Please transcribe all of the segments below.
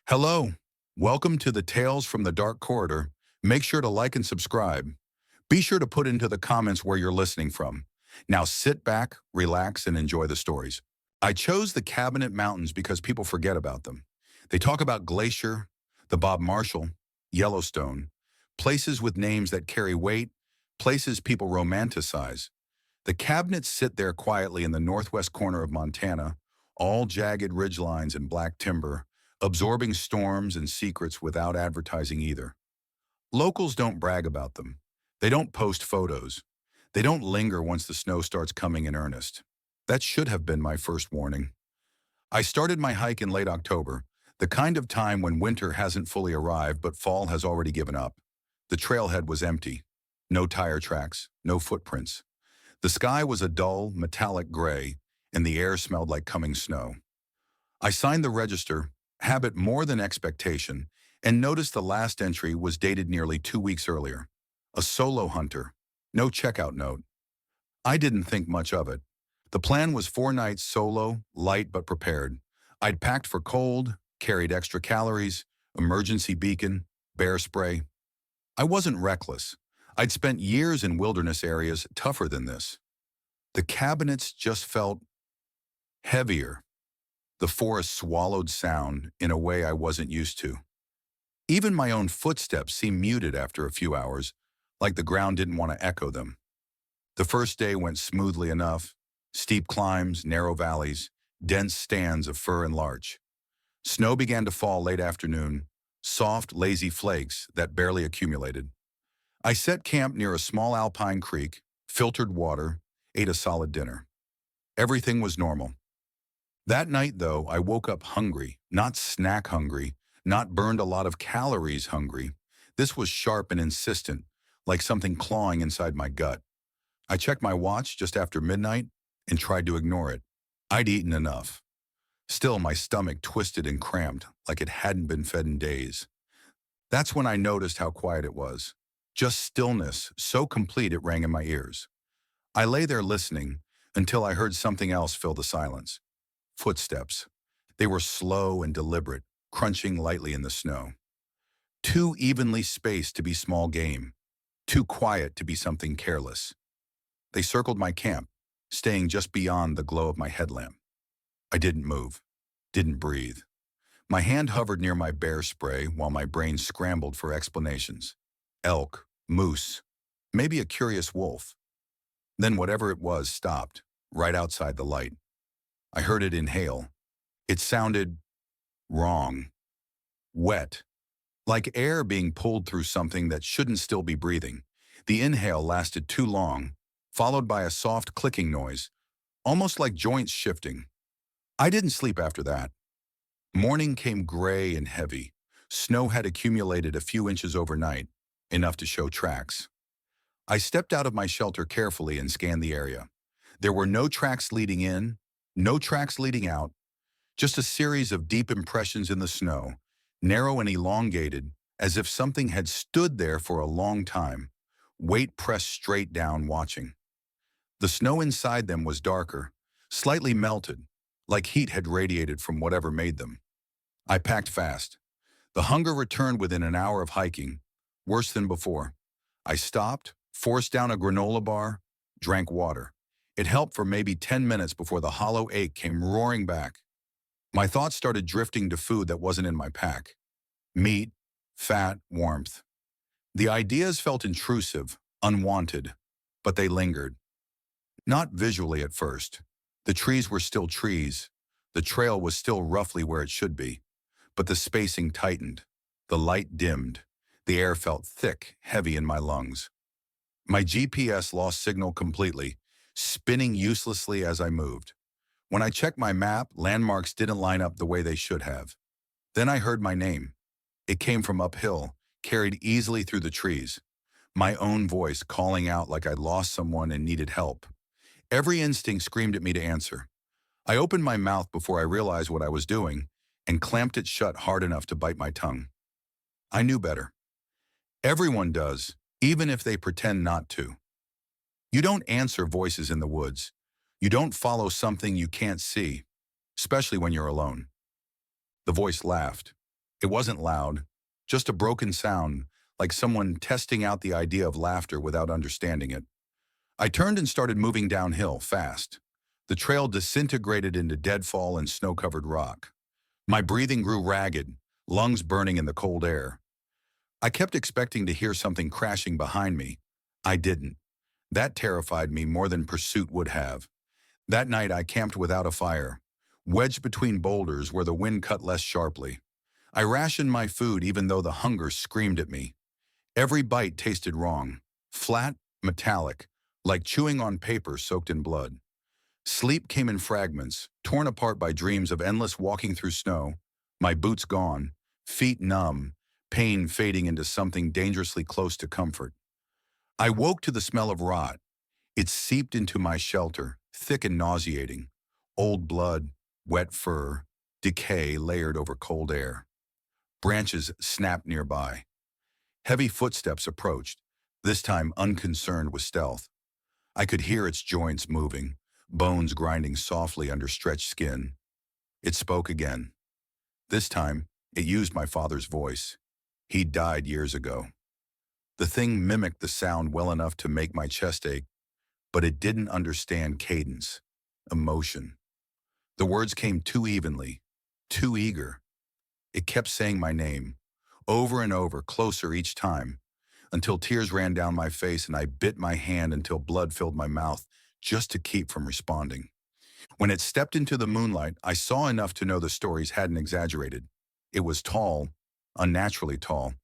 Hello, welcome to the Tales from the Dark Corridor. Make sure to like and subscribe. Be sure to put into the comments where you're listening from. Now sit back, relax, and enjoy the stories. I chose the Cabinet Mountains because people forget about them. They talk about Glacier, the Bob Marshall, Yellowstone, places with names that carry weight, places people romanticize. The cabinets sit there quietly in the northwest corner of Montana, all jagged ridgelines and black timber, absorbing storms and secrets without advertising either. Locals don't brag about them. They don't post photos. They don't linger once the snow starts coming in earnest. That should have been my first warning. I started my hike in late October, the kind of time when winter hasn't fully arrived but fall has already given up. The trailhead was empty. No tire tracks, no footprints. The sky was a dull, metallic gray, and the air smelled like coming snow. I signed the register, habit more than expectation, and noticed the last entry was dated nearly 2 weeks earlier. A solo hunter. No checkout note. I didn't think much of it. The plan was 4 nights solo, light but prepared. I'd packed for cold, carried extra calories, emergency beacon, bear spray. I wasn't reckless. I'd spent years in wilderness areas tougher than this. The cabinets just felt heavier. The forest swallowed sound in a way I wasn't used to. Even my own footsteps seemed muted after a few hours, like the ground didn't want to echo them. The first day went smoothly enough. Steep climbs, narrow valleys, dense stands of fir and larch. Snow began to fall late afternoon, soft, lazy flakes that barely accumulated. I set camp near a small alpine creek, filtered water, ate a solid dinner. Everything was normal. That night, though, I woke up hungry, not snack hungry, not burned a lot of calories hungry. This was sharp and insistent, like something clawing inside my gut. I checked my watch just after midnight and tried to ignore it. I'd eaten enough. Still, my stomach twisted and cramped, like it hadn't been fed in days. That's when I noticed how quiet it was. Just stillness, so complete it rang in my ears. I lay there listening until I heard something else fill the silence. Footsteps. They were slow and deliberate, crunching lightly in the snow. Too evenly spaced to be small game. Too quiet to be something careless. They circled my camp, staying just beyond the glow of my headlamp. I didn't move, didn't breathe. My hand hovered near my bear spray while my brain scrambled for explanations. Elk, moose, maybe a curious wolf. Then whatever it was stopped, right outside the light. I heard it inhale. It sounded wrong. Wet. Like air being pulled through something that shouldn't still be breathing. The inhale lasted too long, followed by a soft clicking noise, almost like joints shifting. I didn't sleep after that. Morning came gray and heavy. Snow had accumulated a few inches overnight, enough to show tracks. I stepped out of my shelter carefully and scanned the area. There were no tracks leading in, no tracks leading out, just a series of deep impressions in the snow, narrow and elongated, as if something had stood there for a long time, weight pressed straight down watching. The snow inside them was darker, slightly melted, like heat had radiated from whatever made them. I packed fast. The hunger returned within an hour of hiking, worse than before. I stopped, forced down a granola bar, drank water. It helped for maybe 10 minutes before the hollow ache came roaring back. My thoughts started drifting to food that wasn't in my pack. Meat, fat, warmth. The ideas felt intrusive, unwanted, but they lingered. Not visually at first. The trees were still trees. The trail was still roughly where it should be. But the spacing tightened. The light dimmed. The air felt thick, heavy in my lungs. My GPS lost signal completely, spinning uselessly as I moved. When I checked my map, landmarks didn't line up the way they should have. Then I heard my name. It came from uphill, carried easily through the trees. My own voice calling out like I'd lost someone and needed help. Every instinct screamed at me to answer. I opened my mouth before I realized what I was doing and clamped it shut hard enough to bite my tongue. I knew better. Everyone does, even if they pretend not to. You don't answer voices in the woods. You don't follow something you can't see, especially when you're alone. The voice laughed. It wasn't loud, just a broken sound, like someone testing out the idea of laughter without understanding it. I turned and started moving downhill, fast. The trail disintegrated into deadfall and snow-covered rock. My breathing grew ragged, lungs burning in the cold air. I kept expecting to hear something crashing behind me. I didn't. That terrified me more than pursuit would have. That night I camped without a fire, wedged between boulders where the wind cut less sharply. I rationed my food even though the hunger screamed at me. Every bite tasted wrong, flat, metallic, like chewing on paper soaked in blood. Sleep came in fragments, torn apart by dreams of endless walking through snow, my boots gone, feet numb, pain fading into something dangerously close to comfort. I woke to the smell of rot. It seeped into my shelter, thick and nauseating. Old blood, wet fur, decay layered over cold air. Branches snapped nearby. Heavy footsteps approached, this time unconcerned with stealth. I could hear its joints moving, bones grinding softly under stretched skin. It spoke again. This time, it used my father's voice. He'd died years ago. The thing mimicked the sound well enough to make my chest ache, but it didn't understand cadence, emotion. The words came too evenly, too eager. It kept saying my name, over and over, closer each time, until tears ran down my face and I bit my hand until blood filled my mouth just to keep from responding. When it stepped into the moonlight, I saw enough to know the stories hadn't exaggerated. It was tall, unnaturally tall.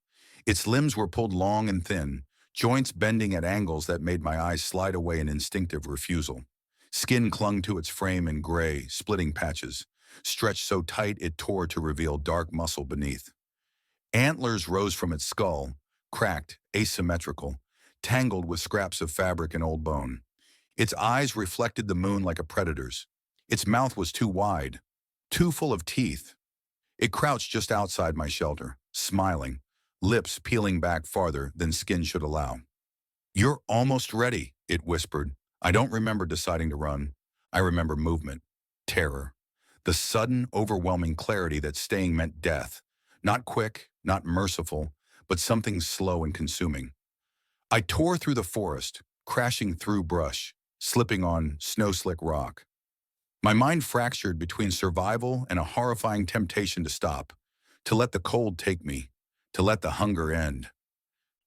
Its limbs were pulled long and thin, joints bending at angles that made my eyes slide away in instinctive refusal. Skin clung to its frame in gray, splitting patches, stretched so tight it tore to reveal dark muscle beneath. Antlers rose from its skull, cracked, asymmetrical, tangled with scraps of fabric and old bone. Its eyes reflected the moon like a predator's. Its mouth was too wide, too full of teeth. It crouched just outside my shelter, smiling, lips peeling back farther than skin should allow. "You're almost ready," it whispered. I don't remember deciding to run. I remember movement, terror, the sudden, overwhelming clarity that staying meant death. Not quick, not merciful, but something slow and consuming. I tore through the forest, crashing through brush, slipping on snow-slick rock. My mind fractured between survival and a horrifying temptation to stop, to let the cold take me, to let the hunger end.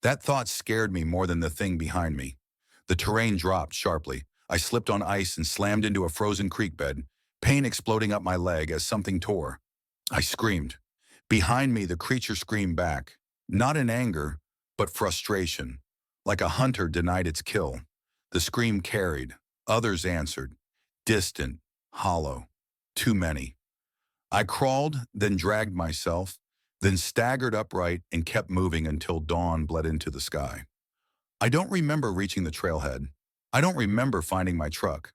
That thought scared me more than the thing behind me. The terrain dropped sharply. I slipped on ice and slammed into a frozen creek bed, pain exploding up my leg as something tore. I screamed. Behind me, the creature screamed back, not in anger, but frustration, like a hunter denied its kill. The scream carried. Others answered, distant, hollow, too many. I crawled, then dragged myself, then staggered upright and kept moving until dawn bled into the sky. I don't remember reaching the trailhead. I don't remember finding my truck.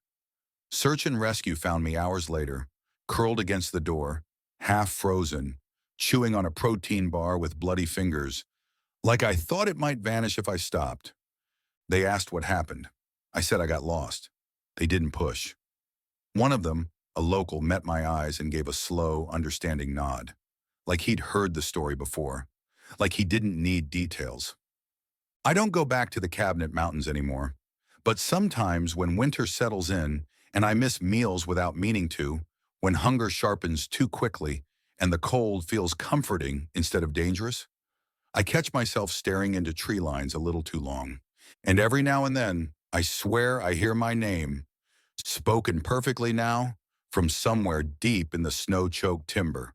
Search and rescue found me hours later, curled against the door, half frozen, chewing on a protein bar with bloody fingers, like I thought it might vanish if I stopped. They asked what happened. I said I got lost. They didn't push. One of them, a local, met my eyes and gave a slow, understanding nod, like he'd heard the story before, like he didn't need details. I don't go back to the Cabinet Mountains anymore, but sometimes when winter settles in and I miss meals without meaning to, when hunger sharpens too quickly and the cold feels comforting instead of dangerous, I catch myself staring into tree lines a little too long. And every now and then, I swear I hear my name, spoken perfectly now, from somewhere deep in the snow-choked timber.